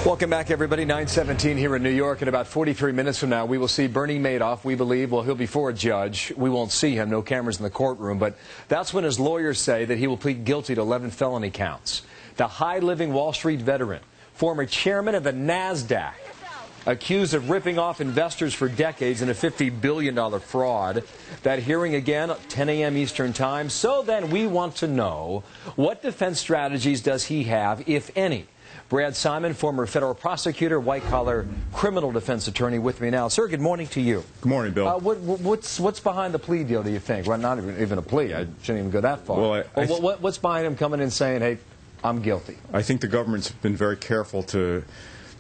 Welcome back, everybody. 9:17 here in New York. In about 43 minutes from now, we will see Bernie Madoff. We believe, well, he'll be before a judge. We won't see him. No cameras in the courtroom. But that's when his lawyers say that he will plead guilty to 11 felony counts. The high-living Wall Street veteran, former chairman of the NASDAQ, accused of ripping off investors for decades in a $50 billion fraud. That hearing again, 10 a.m. Eastern Time. So then we want to know, what defense strategies does he have, if any? Brad Simon, former federal prosecutor, white-collar criminal defense attorney, with me now. Sir, good morning to you. Good morning, Bill. What's behind the plea deal, do you think? Well, not even a plea. I shouldn't even go that far. Well, what's behind him coming in saying, hey, I'm guilty? I think the government's been very careful to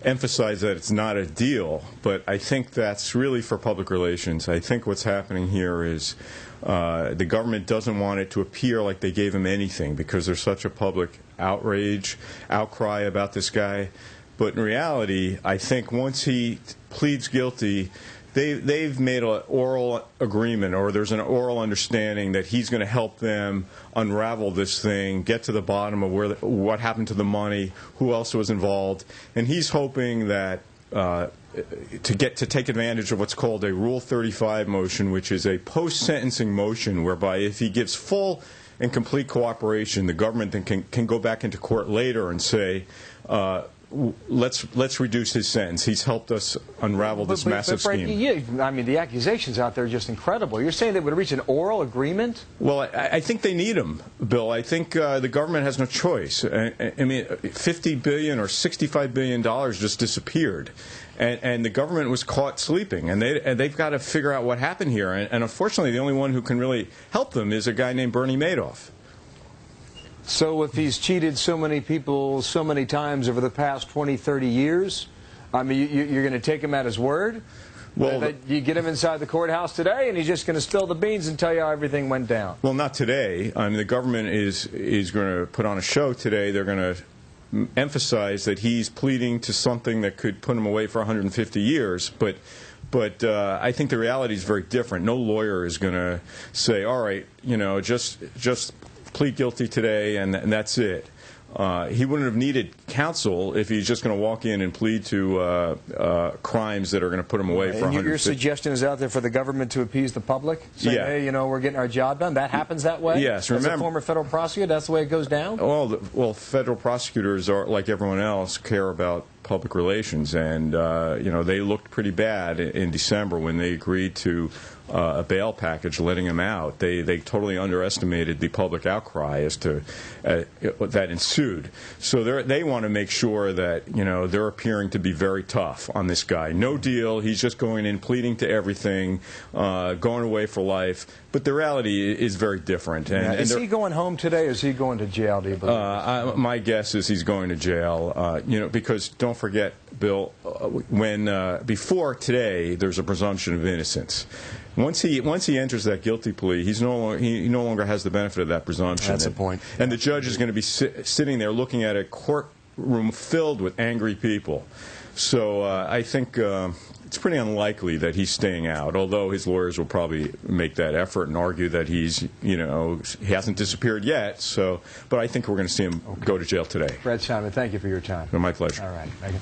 emphasize that it's not a deal, but I think that's really for public relations. I think what's happening here is the government doesn't want it to appear like they gave him anything because there's such a public outcry about this guy. But in reality, I think once he pleads guilty, they've made an oral agreement, or there's an oral understanding that he's going to help them unravel this thing, get to the bottom of what happened to the money, who else was involved, and he's hoping that to take advantage of what's called a Rule 35 motion, which is a post-sentencing motion whereby if he gives full and complete cooperation, the government then can go back into court later and say, let's reduce his sentence. He's helped us unravel this massive scheme. Yeah, I mean, the accusations out there are just incredible. You're saying they would reach an oral agreement? Well, I think they need him, Bill. I think the government has no choice. I mean, $50 billion or $65 billion just disappeared. And the government was caught sleeping, and they've got to figure out what happened here. And unfortunately, the only one who can really help them is a guy named Bernie Madoff. So if he's cheated so many people so many times over the past 20, 30 years, I mean, you're going to take him at his word? Well, you get him inside the courthouse today, and he's just going to spill the beans and tell you how everything went down. Well, not today. I mean, the government is going to put on a show today. They're going to emphasize that he's pleading to something that could put him away for 150 years. But I think the reality is very different. No lawyer is going to say, all right, you know, just plead guilty today and that's it. He wouldn't have needed counsel if he's just going to walk in and plead to crimes that are going to put him away for 150. Your suggestion is out there for the government to appease the public? Saying, yeah. Hey, you know, we're getting our job done. That happens that way? Yes. Remember, as a former federal prosecutor, that's the way it goes down? Well, federal prosecutors are, like everyone else, care about public relations, and you know, they looked pretty bad in December when they agreed to a bail package letting him out. They totally underestimated the public outcry as to that ensued. So they want to make sure that, you know, they're appearing to be very tough on this guy. No deal. He's just going in, pleading to everything, going away for life. But the reality is very different. And is he going home today, or is he going to jail, do you believe? My guess is he's going to jail. You know, because don't forget, Bill, before today, there's a presumption of innocence. Once he enters that guilty plea, he no longer has the benefit of that presumption. That's the point. And the judge is going to be sitting there looking at a courtroom filled with angry people. So I think it's pretty unlikely that he's staying out, although his lawyers will probably make that effort and argue that he hasn't disappeared yet. So, but I think we're going to see him go to jail today. Brad Simon, thank you for your time. My pleasure. All right.